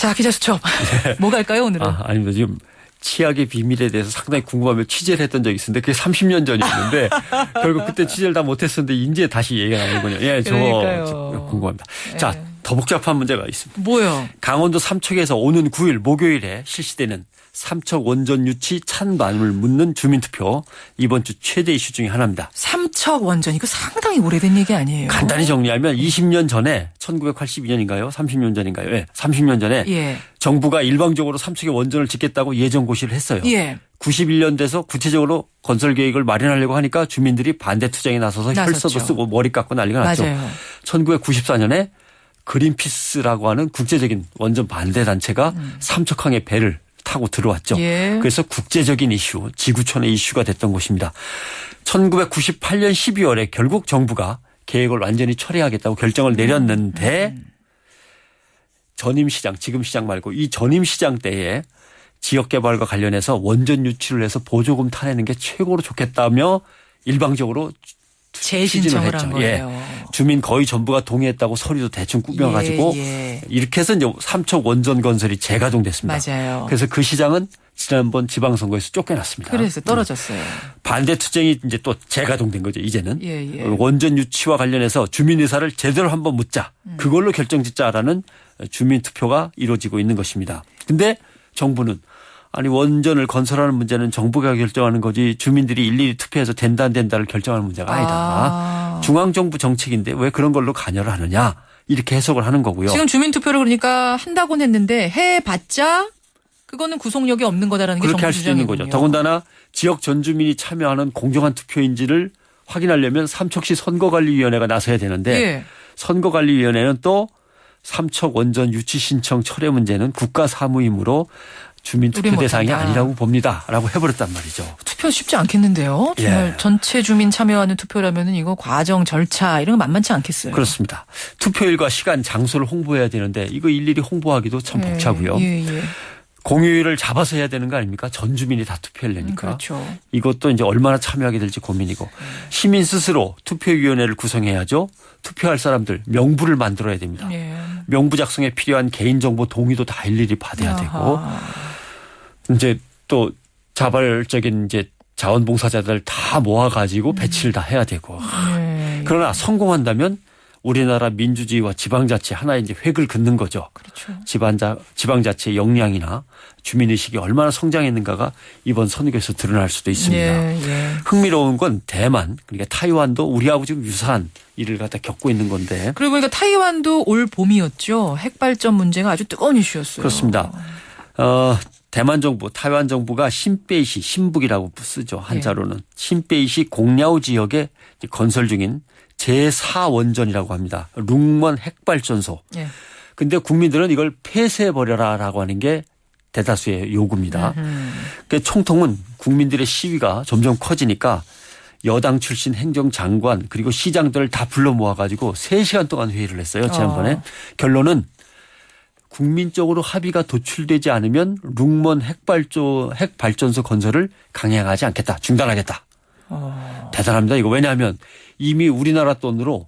자, 기자 수첩. 뭐 갈까요, 오늘은? 아닙니다. 지금 치약의 비밀에 대해서 상당히 궁금하며 취재를 했던 적이 있었는데 그게 30년 전이었는데 결국 그때 취재를 다 못했었는데 이제 다시 얘기가 나오는군요. 예, 저 궁금합니다. 네. 자, 더 복잡한 문제가 있습니다. 뭐요? 강원도 삼척에서 오는 9일 목요일에 실시되는 삼척 원전 유치 찬반을 묻는 주민투표 이번 주 최대 이슈 중에 하나입니다. 삼척 원전 이거 상당히 오래된 얘기 아니에요? 간단히 정리하면 20년 전에 1982년인가요? 30년 전인가요? 예, 30년 전에 정부가 일방적으로 삼척에 원전을 짓겠다고 예정 고시를 했어요. 91년 돼서 구체적으로 건설 계획을 마련하려고 하니까 주민들이 반대 투쟁에 나서서 혈서도 쓰고 머리 깎고 난리가 났죠. 맞아요. 1994년에 그린피스라고 하는 국제적인 원전 반대 단체가 삼척항에 배를 타고 들어왔죠. 그래서 국제적인 이슈, 지구촌의 이슈가 됐던 곳입니다. 1998년 12월에 결국 정부가 계획을 완전히 철회하겠다고 결정을 내렸는데 전임시장, 지금 시장 말고 이 전임시장 때에 지역개발과 관련해서 원전 유치를 해서 보조금 타내는 게 최고로 좋겠다며 일방적으로 재신청을 한 거예요. 주민 거의 전부가 동의했다고 서류도 대충 꾸며가지고 이렇게 해서 이제 삼척 원전 건설이 재가동됐습니다. 맞아요. 그래서 그 시장은 지난번 지방선거에서 쫓겨났습니다. 그래서 떨어졌어요. 반대 투쟁이 이제 또 재가동된 거죠. 이제는 원전 유치와 관련해서 주민 의사를 제대로 한번 묻자. 그걸로 결정짓자라는 주민 투표가 이루어지고 있는 것입니다. 근데 정부는 아니 원전을 건설하는 문제는 정부가 결정하는 거지 주민들이 일일이 투표해서 된다 안 된다를 결정하는 문제가 아니다. 중앙정부 정책인데 왜 그런 걸로 관여를 하느냐 이렇게 해석을 하는 거고요. 지금 주민투표를 그러니까 한다고는 했는데 해봤자 그거는 구속력이 없는 거다라는 게 정부 주장이군요. 그렇게 할 수 있는 거죠. 더군다나 지역 전 주민이 참여하는 공정한 투표인지를 확인하려면 삼척시 선거관리위원회가 나서야 되는데 선거관리위원회는 또 삼척 원전 유치 신청 철회 문제는 국가 사무이므로 주민 투표 대상이 아니라고 봅니다. 라고 해버렸단 말이죠. 투표 쉽지 않겠는데요. 정말 전체 주민 참여하는 투표라면 이거 과정 절차 이런 거 만만치 않겠어요. 그렇습니다. 투표일과 시간 장소를 홍보해야 되는데 이거 일일이 홍보하기도 참 벅차고요. 공휴일을 잡아서 해야 되는 거 아닙니까? 전 주민이 다 투표하려니까. 그렇죠. 이것도 이제 얼마나 참여하게 될지 고민이고 시민 스스로 투표위원회를 구성해야죠. 투표할 사람들 명부를 만들어야 됩니다. 명부 작성에 필요한 개인정보 동의도 다 일일이 받아야 되고 이제 또 자발적인 이제 자원봉사자들 다 모아가지고 배치를 다 해야 되고 그러나 성공한다면 우리나라 민주주의와 지방자치 하나의 이제 획을 긋는 거죠. 그렇죠. 지방자치의 역량이나 주민의식이 얼마나 성장했는가가 이번 선거에서 드러날 수도 있습니다. 흥미로운 건 대만 그러니까 타이완도 우리하고 지금 유사한 일을 갖다 겪고 있는 건데. 그리고 보니까 타이완도 올 봄이었죠. 핵발전 문제가 아주 뜨거운 이슈였어요. 그렇습니다. 대만 정부, 타이완 정부가 신베이시, 신북이라고 쓰죠. 한자로는. 신베이시 공야오 지역에 건설 중인 제4원전이라고 합니다. 룽먼 핵발전소. 근데 국민들은 이걸 폐쇄해버려라라고 하는 게 대다수의 요구입니다. 그 총통은 국민들의 시위가 점점 커지니까 여당 출신 행정장관 그리고 시장들을 다 불러 모아가지고 3시간 동안 회의를 했어요. 지난번에. 결론은 국민적으로 합의가 도출되지 않으면 룽먼 핵발전소 건설을 강행하지 않겠다. 중단하겠다. 대단합니다. 이거 왜냐하면 이미 우리나라 돈으로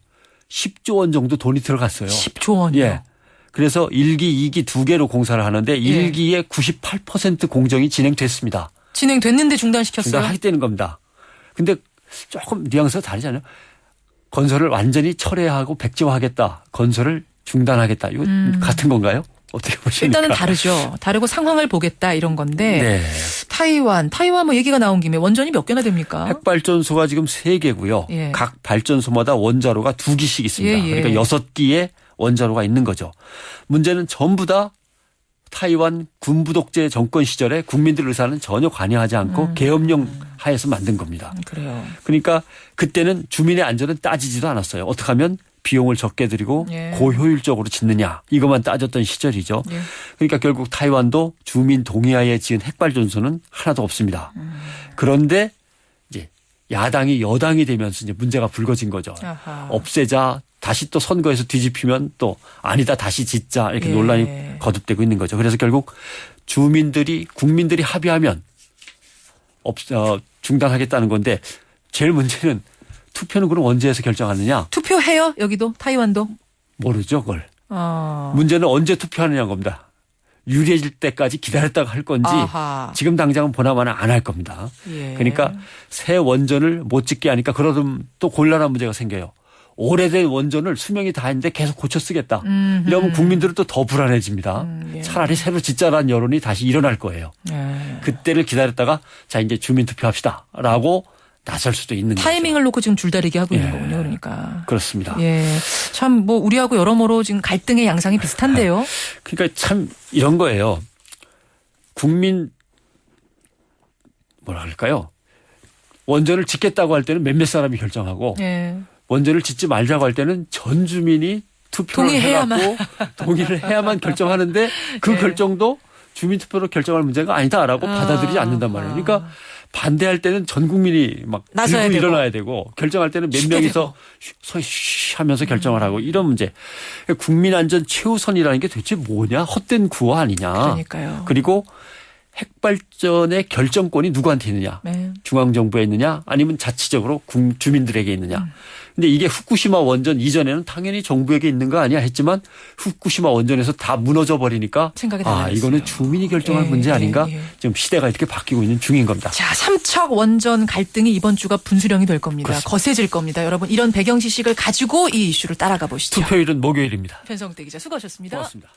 10조 원 정도 돈이 들어갔어요. 10조 원이요? 그래서 1기, 2기 2개로 공사를 하는데 1기에 98% 공정이 진행됐습니다. 진행됐는데 중단시켰어요? 중단하겠다는 겁니다. 근데 조금 뉘앙스가 다르잖아요. 건설을 완전히 철회하고 백지화하겠다. 건설을 중단하겠다. 이거 같은 건가요? 어떻게 보십니까? 일단은 다르죠. 다르고 상황을 보겠다 이런 건데 타이완 뭐 얘기가 나온 김에 원전이 몇 개나 됩니까? 핵발전소가 지금 3개고요. 각 발전소마다 원자로가 2기씩 있습니다. 그러니까 6기의 원자로가 있는 거죠. 문제는 전부 다 타이완 군부 독재 정권 시절에 국민들 의사는 전혀 관여하지 않고 계엄령 하에서 만든 겁니다. 그래요. 그러니까 그때는 주민의 안전은 따지지도 않았어요. 어떻게 하면 비용을 적게 들이고 고효율적으로 짓느냐 이것만 따졌던 시절이죠. 그러니까 결국 타이완도 주민 동의하에 지은 핵발전소는 하나도 없습니다. 그런데 이제 야당이 여당이 되면서 이제 문제가 불거진 거죠. 없애자 다시 또 선거에서 뒤집히면 또 아니다 다시 짓자 이렇게 논란이 거듭되고 있는 거죠. 그래서 결국 국민들이 합의하면 중단하겠다는 건데 제일 문제는 투표는 그럼 언제 해서 결정하느냐? 투표해요? 여기도 타이완도? 모르죠 그걸. 문제는 언제 투표하느냐는 겁니다. 유리해질 때까지 기다렸다가 할 건지 아하. 지금 당장은 보나마나 안 할 겁니다. 예. 그러니까 새 원전을 못 짓게 하니까 그러면 또 곤란한 문제가 생겨요. 오래된 원전을 수명이 다 했는데 계속 고쳐 쓰겠다. 이러면 국민들은 또 더 불안해집니다. 예. 차라리 새로 짓자라는 여론이 다시 일어날 거예요. 예. 그때를 기다렸다가 자 이제 주민투표합시다라고 나설 수도 있는 거죠. 타이밍을 놓고 지금 줄다리기 하고 있는 예. 거군요. 그러니까. 그렇습니다. 예. 참 뭐 우리하고 여러모로 지금 갈등의 양상이 비슷한데요. 그러니까 참 이런 거예요. 국민 뭐라 그럴까요? 원전을 짓겠다고 할 때는 몇몇 사람이 결정하고 예. 원전을 짓지 말자고 할 때는 전 주민이 투표를 해갖고 동의를 해야만 결정하는데 그 예. 결정도 주민투표로 결정할 문제가 아니다라고 받아들이지 않는단 말이에요. 그러니까 반대할 때는 전 국민이 막 나서야 들고 되고. 일어나야 되고 결정할 때는 몇 명이서 쉬 하면서 결정을 하고 이런 문제. 국민 안전 최우선이라는 게 도대체 뭐냐? 헛된 구호 아니냐? 그러니까요. 그리고 핵발전의 결정권이 누구한테 있느냐? 네. 중앙정부에 있느냐? 아니면 자치적으로 주민들에게 있느냐? 근데 이게 후쿠시마 원전 이전에는 당연히 정부에게 있는 거 아니야 했지만 후쿠시마 원전에서 다 무너져 버리니까 생각이 아, 달라졌어요. 이거는 주민이 결정할 예, 문제 아닌가? 예, 예. 지금 시대가 이렇게 바뀌고 있는 중인 겁니다. 자, 삼척 원전 갈등이 이번 주가 분수령이 될 겁니다. 그렇습니다. 거세질 겁니다. 여러분 이런 배경 지식을 가지고 이 이슈를 따라가 보시죠. 투표일은 목요일입니다. 편성대 기자 수고하셨습니다. 고맙습니다.